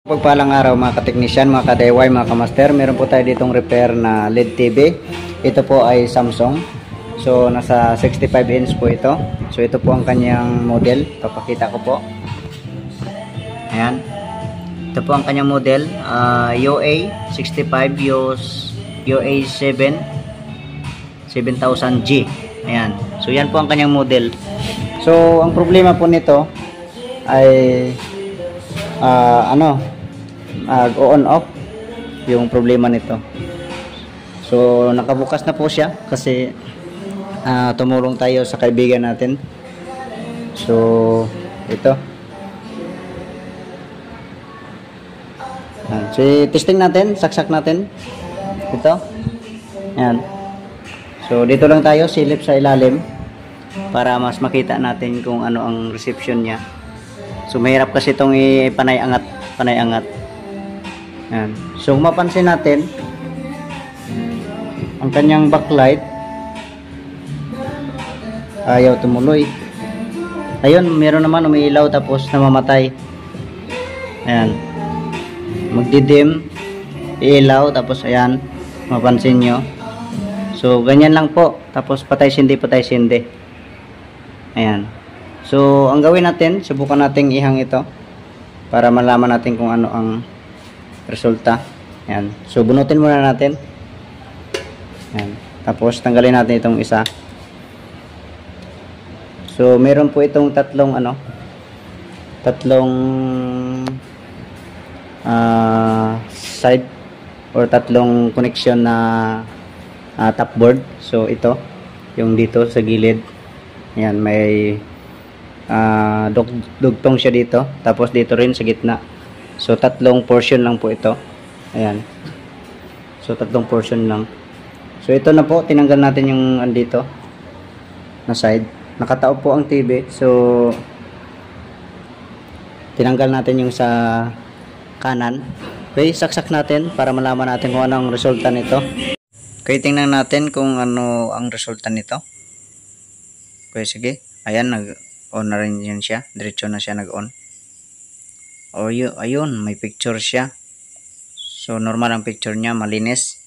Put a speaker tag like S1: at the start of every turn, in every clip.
S1: Pagpalang araw mga kateknisyan, mga ka-DIY, mga kamaster, meron po tayo ditong repair na LED TV. Ito po ay Samsung. So nasa 65 inch po ito. So ito po ang kanyang model. Papakita ko po. Ayan. Ito po ang kanyang model. UA65 UA7 7000G. Ayan. So yan po ang kanyang model. So ang problema po nito ay on off yung problema nito. So nakabukas na po siya kasi tumulong tayo sa kaibigan natin. So ito. So testing natin, saksak natin. Ito. Ayan. So dito lang tayo, silip sa ilalim para mas makita natin kung ano ang reception niya. So mahirap kasi itong panay-angat. Ayan. So mapansin natin ang kanyang backlight ayaw tumuloy. Ayun, meron naman umiilaw tapos namamatay. Ayan. Magdidim, iilaw tapos ayan, mapansin nyo. So ganyan lang po. Tapos patay sindi. Ayan. So ang gawin natin, subukan nating ihang ito para malaman natin kung ano ang resulta. Ayan. So bunutin muna natin. Ayan. Tapos tanggalin natin itong isa. So meron po itong tatlong side or tatlong connection na top board. So ito yung dito sa gilid. Ayan, may dugtong siya dito. Tapos dito rin sa gitna. So tatlong portion lang po ito. Ayan. So tatlong portion lang. So ito na po, tinanggal natin yung andito na side. Nakatao po ang TV. So tinanggal natin yung sa kanan. Okay, saksak natin para malaman natin kung ano ang resulta nito. Okay, tingnan natin kung ano ang resulta nito. Okay, sige. Ayan, nag-on na rin yun siya. Diretso na siya nag-on. O ayun, may picture siya. So normal ang picture niya, malinis.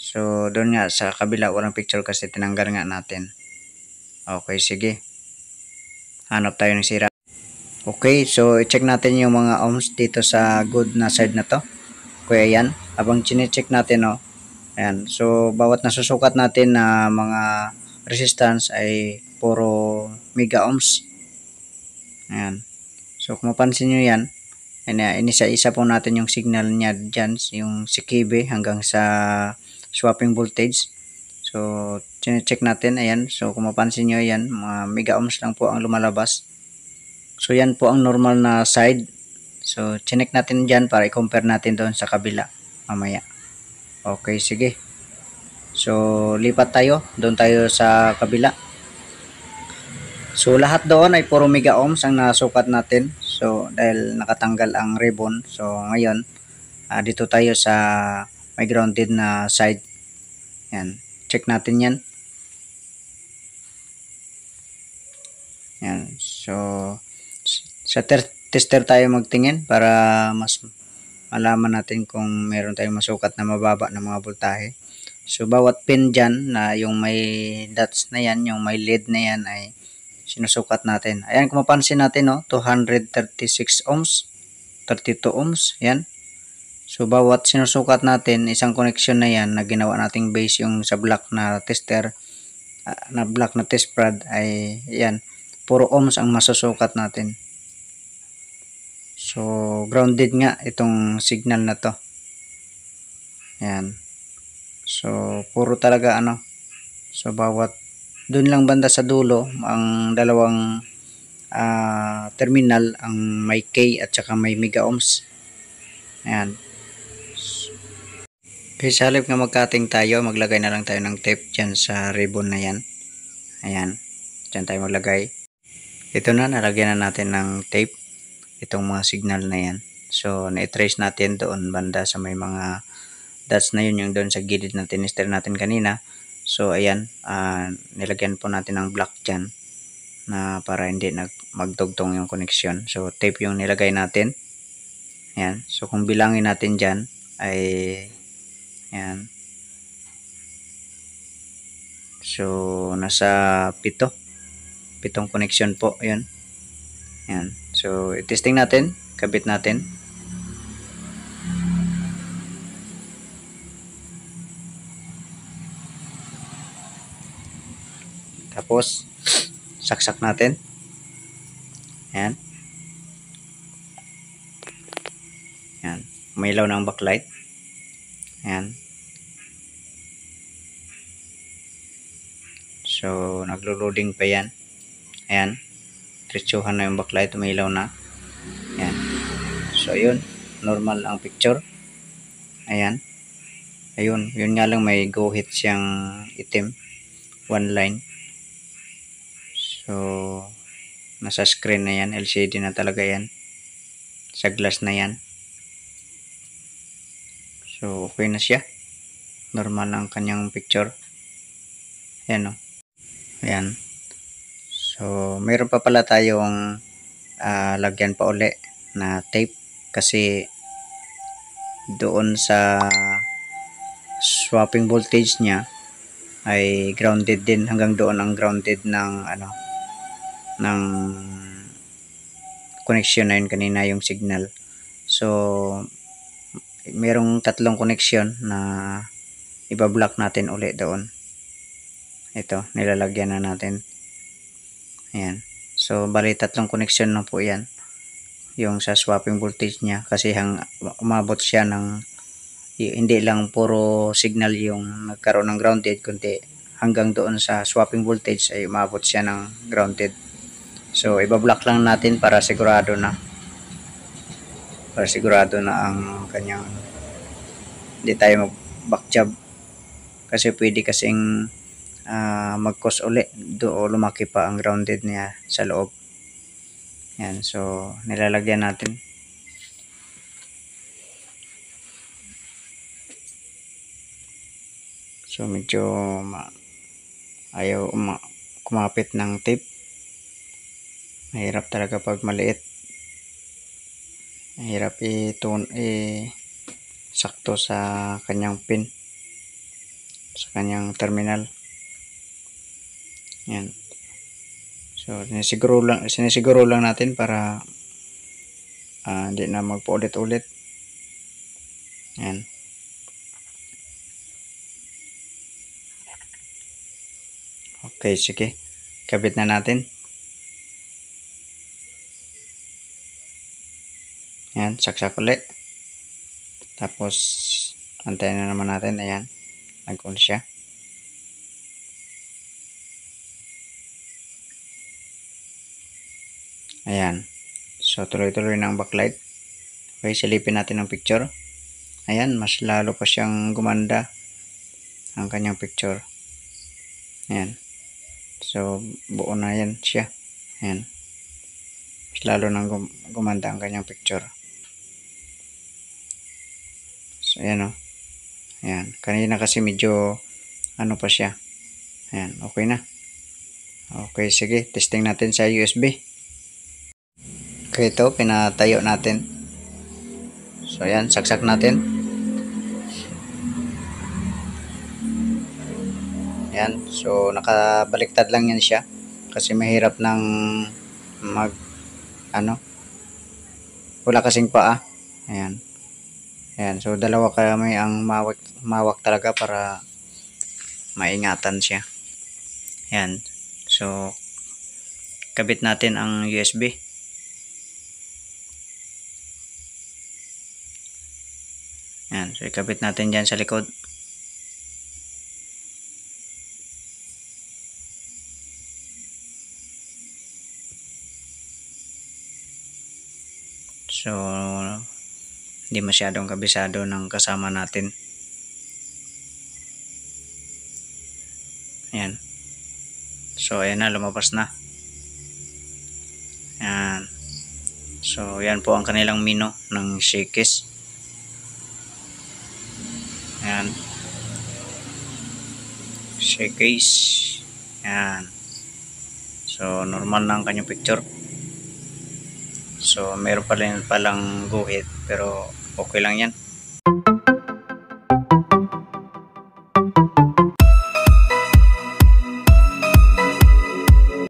S1: So doon nga sa kabila walang picture kasi tinanggal nga natin. Okay, sige. Hanap tayo ng sira. Okay, so i-check natin yung mga ohms dito sa good na side na to. Okay, ayan. Habang chine-check natin, ayan. So bawat nasusukat natin na mga resistance ay puro mega ohms. Ayan. So kung mapansin nyo yan, inisa-isa po natin yung signal niya dyan, yung CKB hanggang sa swapping voltage. So check natin, ayan. So kung mapansin nyo yan, mga mega ohms lang po ang lumalabas. So yan po ang normal na side. So check natin dyan para i-compare natin doon sa kabila mamaya. Okay, sige. So lipat tayo, doon tayo sa kabila. So lahat doon ay puro mega ohms ang nasukat natin. So dahil nakatanggal ang ribbon. So ngayon dito tayo sa may grounded na side. Yan. Check natin yan. Yan. So sa tester tayo magtingin para mas malaman natin kung meron tayong masukat na mababa na mga voltahe. So bawat pin dyan na yung may dots na yan, yung may lead na yan ay sinusukat natin. Ayan, kung mapansin natin, 236 ohms, 32 ohms, yan. So bawat sinusukat natin, isang connection na yan na ginawa nating base yung sa block na tester, na block na test prod ay yan, puro ohms ang masusukat natin. So grounded nga itong signal na to. Yan. So puro talaga So bawat doon lang banda sa dulo ang dalawang terminal ang may K at saka may mega ohms. Ayan. Okay, sa halip nga magkating tayo, maglagay na lang tayo ng tape dyan sa ribbon na yan. Ayan. Dyan tayo maglagay. Ito na, nalagyan na natin ng tape itong mga signal na yan. So na-trace natin doon banda sa may mga dots na yun, yung doon sa gilid na tinister natin kanina. So ayan, nilagyan po natin ng block dyan na para hindi magdugtong yung connection. So tape yung nilagay natin. Ayan. So, kung bilangin natin dyan, ay, ayan. So, nasa 7. 7 connection po. Ayan. Ayan. So, testing natin. Kabit natin. Tapos, saksak natin. Ayan. Ayan. Umilaw ng backlight. Ayan. So, naglo-loading pa yan. Ayan. Diretsuhan na yung backlight. Umilaw na. Ayan. So, yun. Normal ang picture. Ayan. Ayun. Yun nga lang may go hit siyang itim. One line. So, nasa screen na yan. LCD na talaga yan. Sa glass na yan. So, okay na siya. Normal ang kanyang picture. Ayan o. Ayan. So, mayroon pa pala tayong lagyan pa uli na tape. Kasi doon sa swapping voltage niya ay grounded din. Hanggang doon ang grounded ng ng connection na yun kanina, yung signal. So, merong 3 connection na ibablock natin uli doon. Ito, nilalagyan na natin. Ayan. So, bali 3 connection na po yan. Yung sa swapping voltage niya. Kasi umabot siya ng, hindi lang puro signal yung nagkaroon ng grounded, kundi hanggang doon sa swapping voltage ay umabot siya ng grounded. So, ibablock lang natin para sigurado na. Para sigurado na ang kanyang, hindi tayo mag-backjab. Kasi pwede kasing mag-cause uli o lumaki pa ang grounded niya sa loob. Yan, so nilalagyan natin. So medyo ayaw kumapit ng tape. Mahirap talaga pag maliit. Mahirap sakto sa kanyang pin, sa kanyang terminal. Yan. So, sinisiguro lang natin para hindi na magpaulit-ulit. Yan. Okay, sige. Kabit na natin. Yan, saksak ulit. Tapos, antayin na naman natin. Ayan, nag-on siya. Ayan. So, tuloy-tuloy ng backlight. Okay, silipin natin ang picture. Ayan, mas lalo pa siyang gumanda ang kanyang picture. Ayan. So, buo na yan siya. Ayan. Mas lalo nang gumanda ang kanyang picture. So, ayan o. Ayan. Kanina kasi medyo pa siya. Ayan. Okay na. Okay, sige. Testing natin sa USB. Okay, ito. Pinatayo natin. So, ayan. Saksak natin. Ayan. So, nakabaliktad lang yan siya. Kasi mahirap ng wala kasing paa. Ayan. Ayan. So, dalawa kami ang mawak talaga para maingatan siya. Ayan. So, kabit natin ang USB. Ayan. So, ikabit natin dyan sa likod. So, hindi masyadong kabisado ng kasama natin. Ayan. So, ayan na, lumabas na. Ayan. So, yan po ang kanilang menu ng Shakey's. Ayan. Shakey's. Ayan. So, normal na ang kanyang picture. So meron pa rin palang guhit pero okay lang yan.